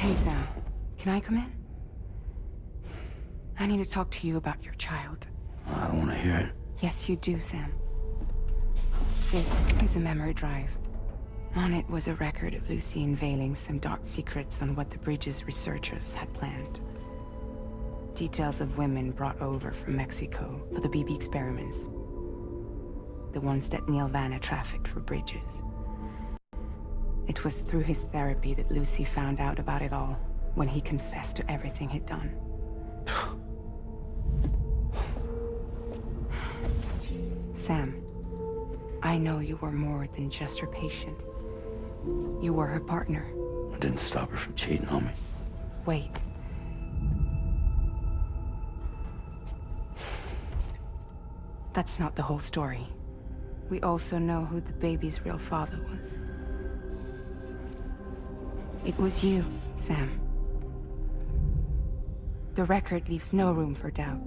Hey, Sam. Can I come in? I need to talk to you about your child. I don't want to hear it. Yes, you do, Sam. This is a memory drive. On it was a record of Lucy unveiling some dark secrets on what the Bridges researchers had planned. Details of women brought over from Mexico for the BB experiments. The ones that Neil Vanna trafficked for Bridges. It was through his therapy that Lucy found out about it all, when he confessed to everything he'd done. Sam, I know you were more than just her patient. You were her partner. I didn't stop her from cheating on me. Wait. That's not the whole story. We also know who the baby's real father was. It was you, Sam. The record leaves no room for doubt.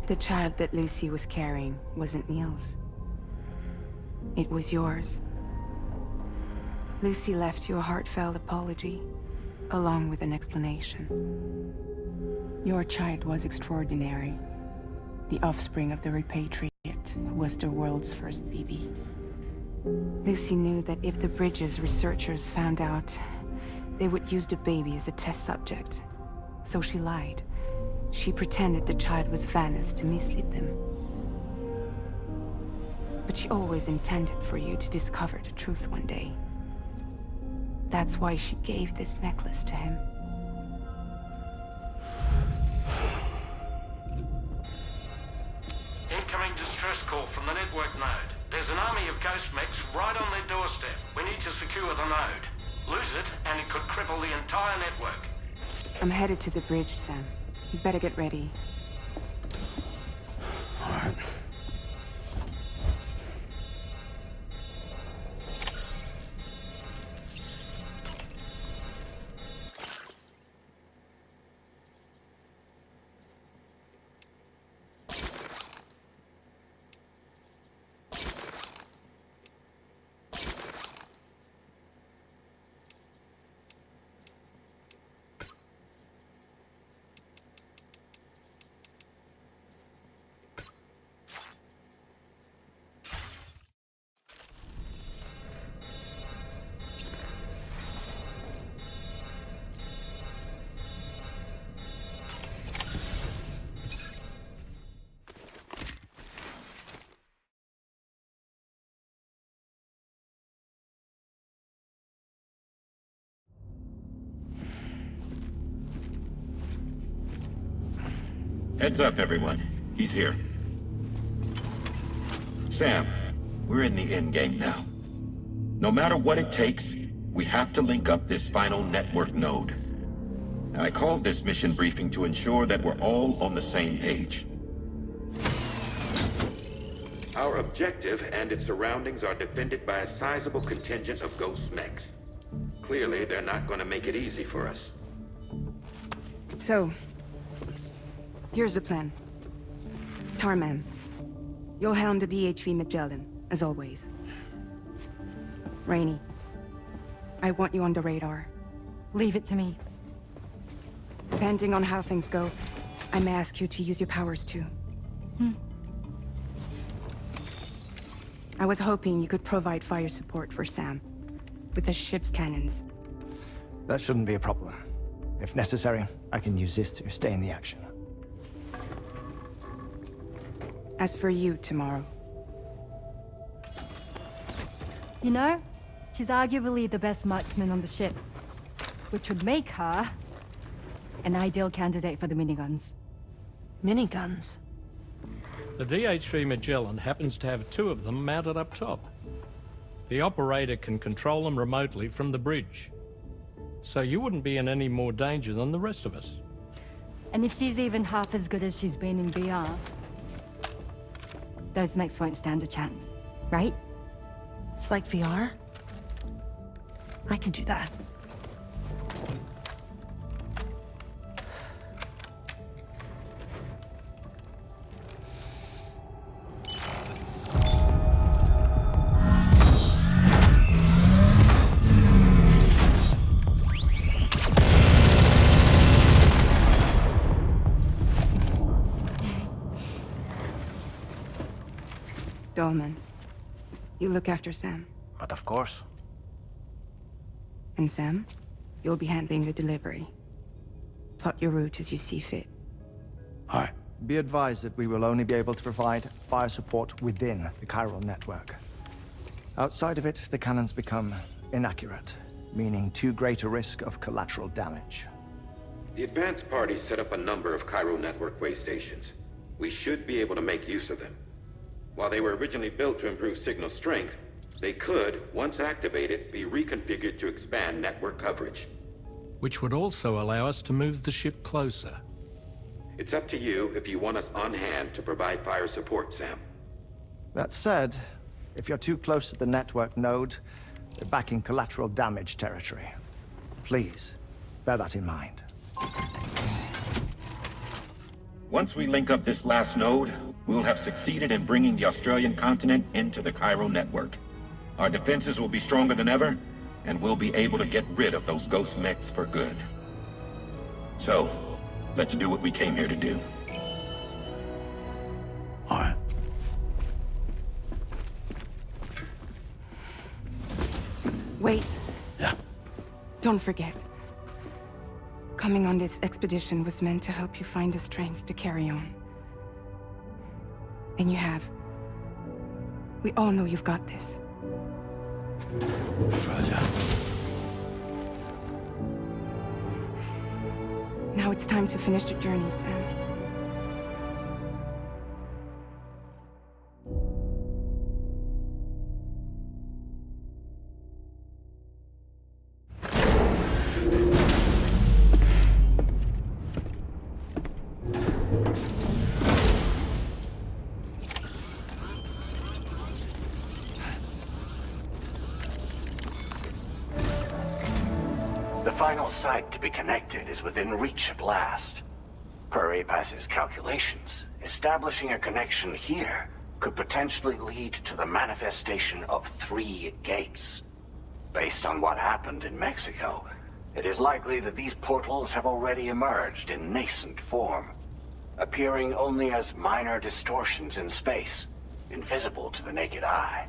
The child that Lucy was carrying wasn't Neil's. It was yours. Lucy left you a heartfelt apology, along with an explanation. Your child was extraordinary. The offspring of the repatriate who was the world's first BB. Lucy knew that if the Bridges researchers found out, they would use the baby as a test subject. So she lied. She pretended the child was Vanna's to mislead them. But she always intended for you to discover the truth one day. That's why she gave this necklace to him. Incoming distress call from the network node. There's an army of ghost mechs right on their doorstep. We need to secure the node. Lose it, and it could cripple the entire network. I'm headed to the bridge, Sam. You better get ready. All right. Heads up, everyone. He's here. Sam, we're in the endgame now. No matter what it takes, we have to link up this final network node. Now, I called this mission briefing to ensure that we're all on the same page. Our objective and its surroundings are defended by a sizable contingent of ghost mechs. Clearly, they're not going to make it easy for us. So, here's the plan. Tarman, you'll helm the DHV Magellan, as always. Rainey, I want you on the radar. Leave it to me. Depending on how things go, I may ask you to use your powers too. I was hoping you could provide fire support for Sam, with the ship's cannons. That shouldn't be a problem. If necessary, I can use this to stay in the action. As for you, tomorrow. You know, she's arguably the best marksman on the ship, which would make her an ideal candidate for the miniguns. Miniguns? The DHV Magellan happens to have 2 of them mounted up top. The operator can control them remotely from the bridge. So you wouldn't be in any more danger than the rest of us. And if she's even half as good as she's been in VR, those mechs won't stand a chance, right? It's like VR? I can do that. Dolman. You look after Sam. But of course. And Sam, you'll be handling the delivery. Plot your route as you see fit. All right. Be advised that we will only be able to provide fire support within the chiral network. Outside of it, the cannons become inaccurate, meaning too great a risk of collateral damage. The advanced party set up a number of chiral network way stations. We should be able to make use of them. While they were originally built to improve signal strength, they could, once activated, be reconfigured to expand network coverage. Which would also allow us to move the ship closer. It's up to you if you want us on hand to provide fire support, Sam. That said, if you're too close to the network node, you're back in collateral damage territory. Please, bear that in mind. Once we link up this last node, we'll have succeeded in bringing the Australian continent into the chiral network. Our defenses will be stronger than ever, and we'll be able to get rid of those ghost mechs for good. So, let's do what we came here to do. All right. Wait, Yeah. don't forget. Coming on this expedition was meant to help you find the strength to carry on. And you have. We all know you've got this. Fragile. Now it's time to finish the journey, Sam. The final site to be connected is within reach at last. Per APAS's calculations, establishing a connection here could potentially lead to the manifestation of 3 gates. Based on what happened in Mexico, it is likely that these portals have already emerged in nascent form, appearing only as minor distortions in space, invisible to the naked eye.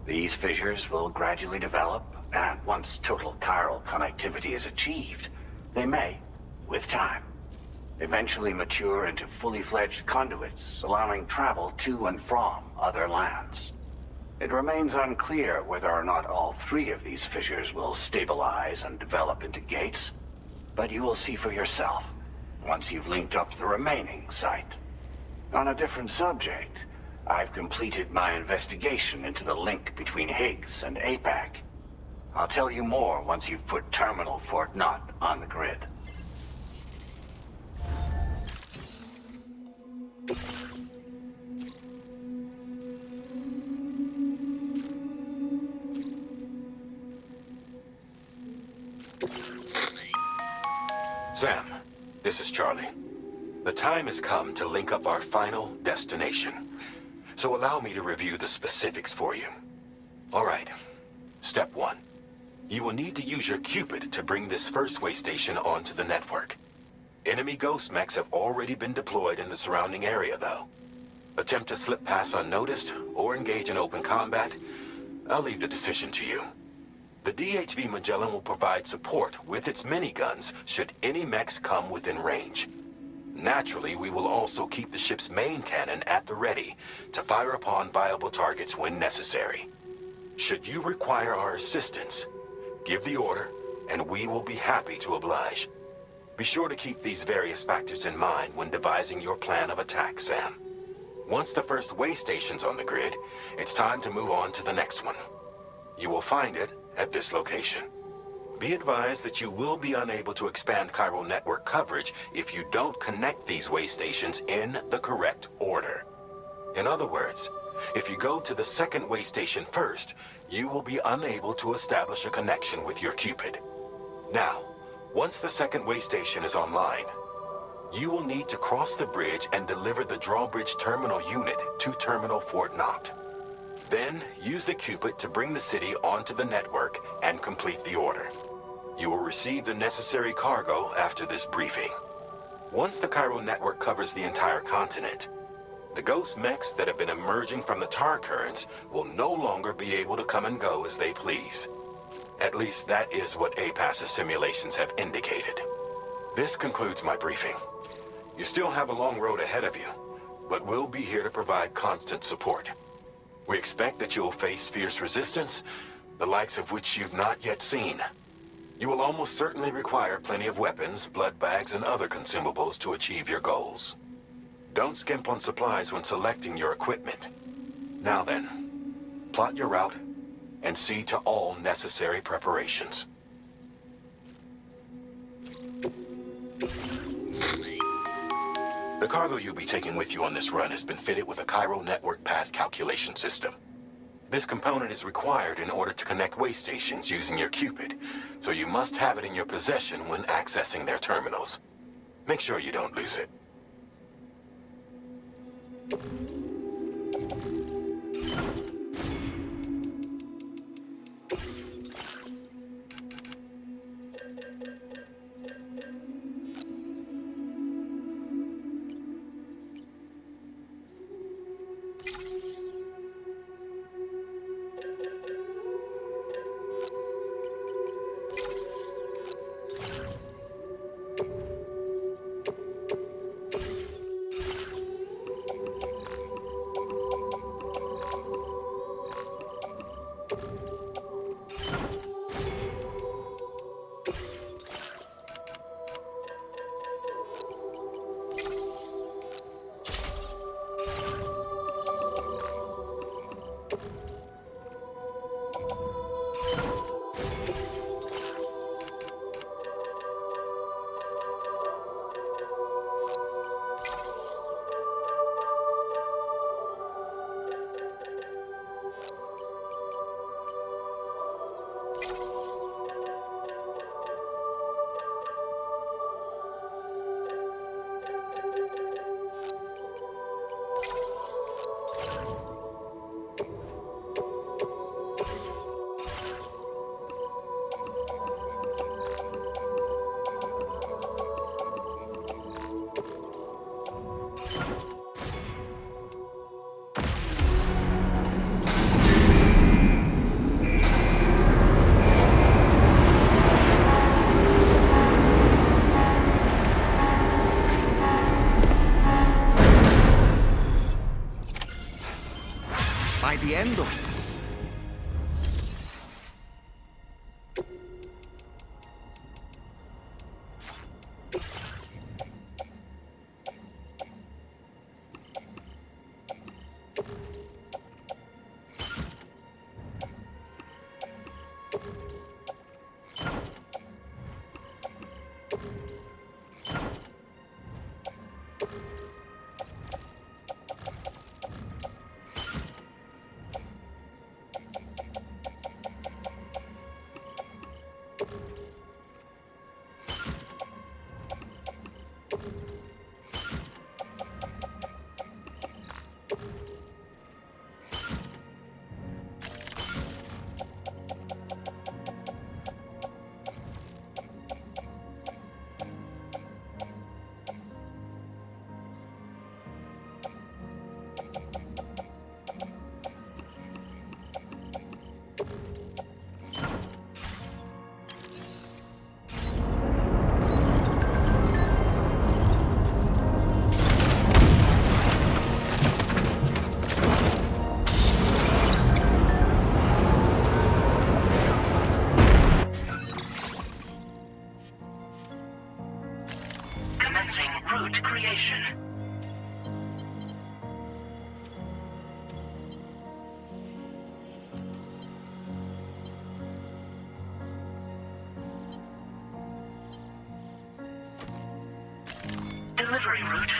These fissures will gradually develop, and once total chiral connectivity is achieved, they may, with time, eventually mature into fully fledged conduits, allowing travel to and from other lands. It remains unclear whether or not all 3 of these fissures will stabilize and develop into gates, but you will see for yourself once you've linked up the remaining site. On a different subject, I've completed my investigation into the link between Higgs and APAC. I'll tell you more once you've put Terminal Fort Knott on the grid. Sam, this is Charlie. The time has come to link up our final destination. So allow me to review the specifics for you. All right. Step 1. You will need to use your Cupid to bring this first way station onto the network. Enemy ghost mechs have already been deployed in the surrounding area, though. Attempt to slip past unnoticed or engage in open combat, I'll leave the decision to you. The DHV Magellan will provide support with its miniguns should any mechs come within range. Naturally, we will also keep the ship's main cannon at the ready to fire upon viable targets when necessary. Should you require our assistance, give the order, and we will be happy to oblige. Be sure to keep these various factors in mind when devising your plan of attack, Sam. Once the first way station's on the grid, it's time to move on to the next one. You will find it at this location. Be advised that you will be unable to expand chiral network coverage if you don't connect these way stations in the correct order. In other words, if you go to the second way station first, you will be unable to establish a connection with your Cupid. Now, once the second way station is online, you will need to cross the bridge and deliver the drawbridge terminal unit to Terminal Fort Knott. Then, use the Cupid to bring the city onto the network and complete the order. You will receive the necessary cargo after this briefing. Once the chiral network covers the entire continent, The ghost mechs that have been emerging from the tar currents will no longer be able to come and go as they please. At least that is what APAS's simulations have indicated. This concludes my briefing. You still have a long road ahead of you, but we'll be here to provide constant support. We expect that you will face fierce resistance, the likes of which you've not yet seen. You will almost certainly require plenty of weapons, blood bags, and other consumables to achieve your goals. Don't skimp on supplies when selecting your equipment. Now then, plot your route and see to all necessary preparations. The cargo you'll be taking with you on this run has been fitted with a chiral network path calculation system. This component is required in order to connect way stations using your Cupid, so you must have it in your possession when accessing their terminals. Make sure you don't lose it. By the end of this, Commencing route creation. Delivery route.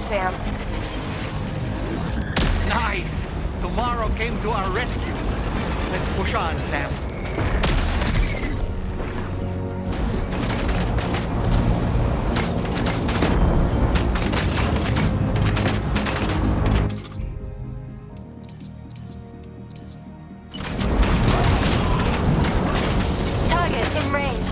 Sam. Nice! Tomorrow came to our rescue. Let's push on, Sam. Target in range.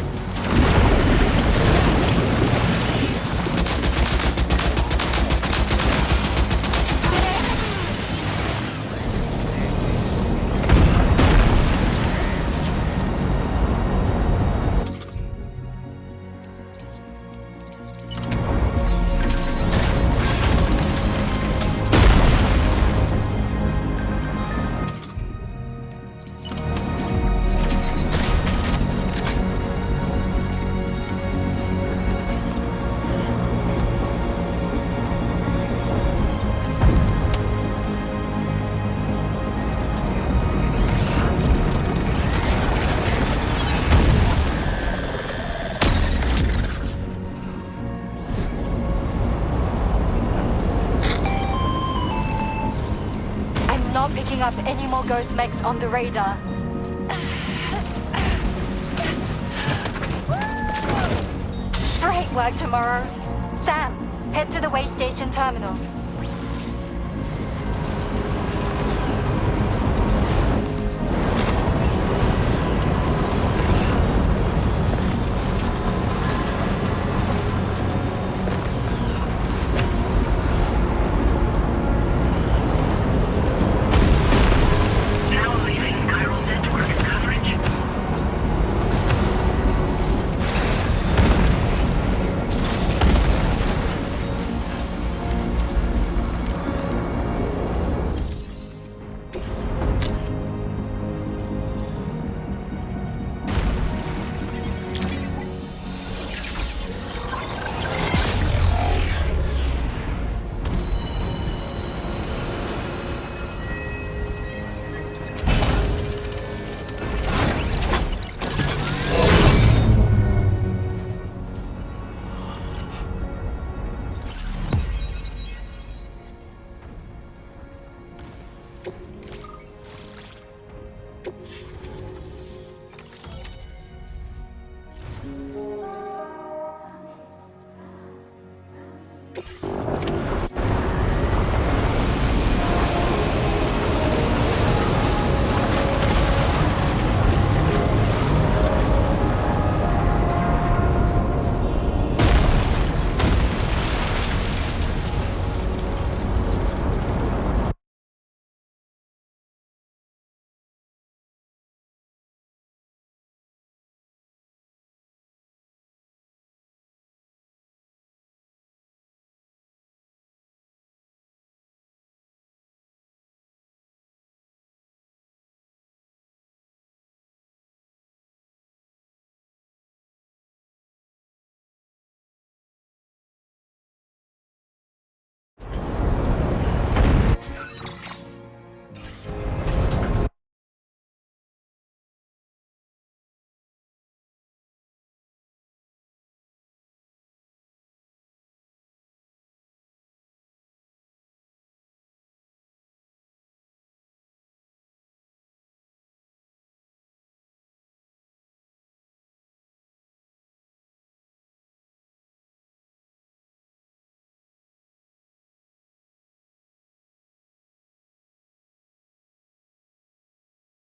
Not picking up any more ghost mechs on the radar. Great work tomorrow. Sam, head to the way station terminal.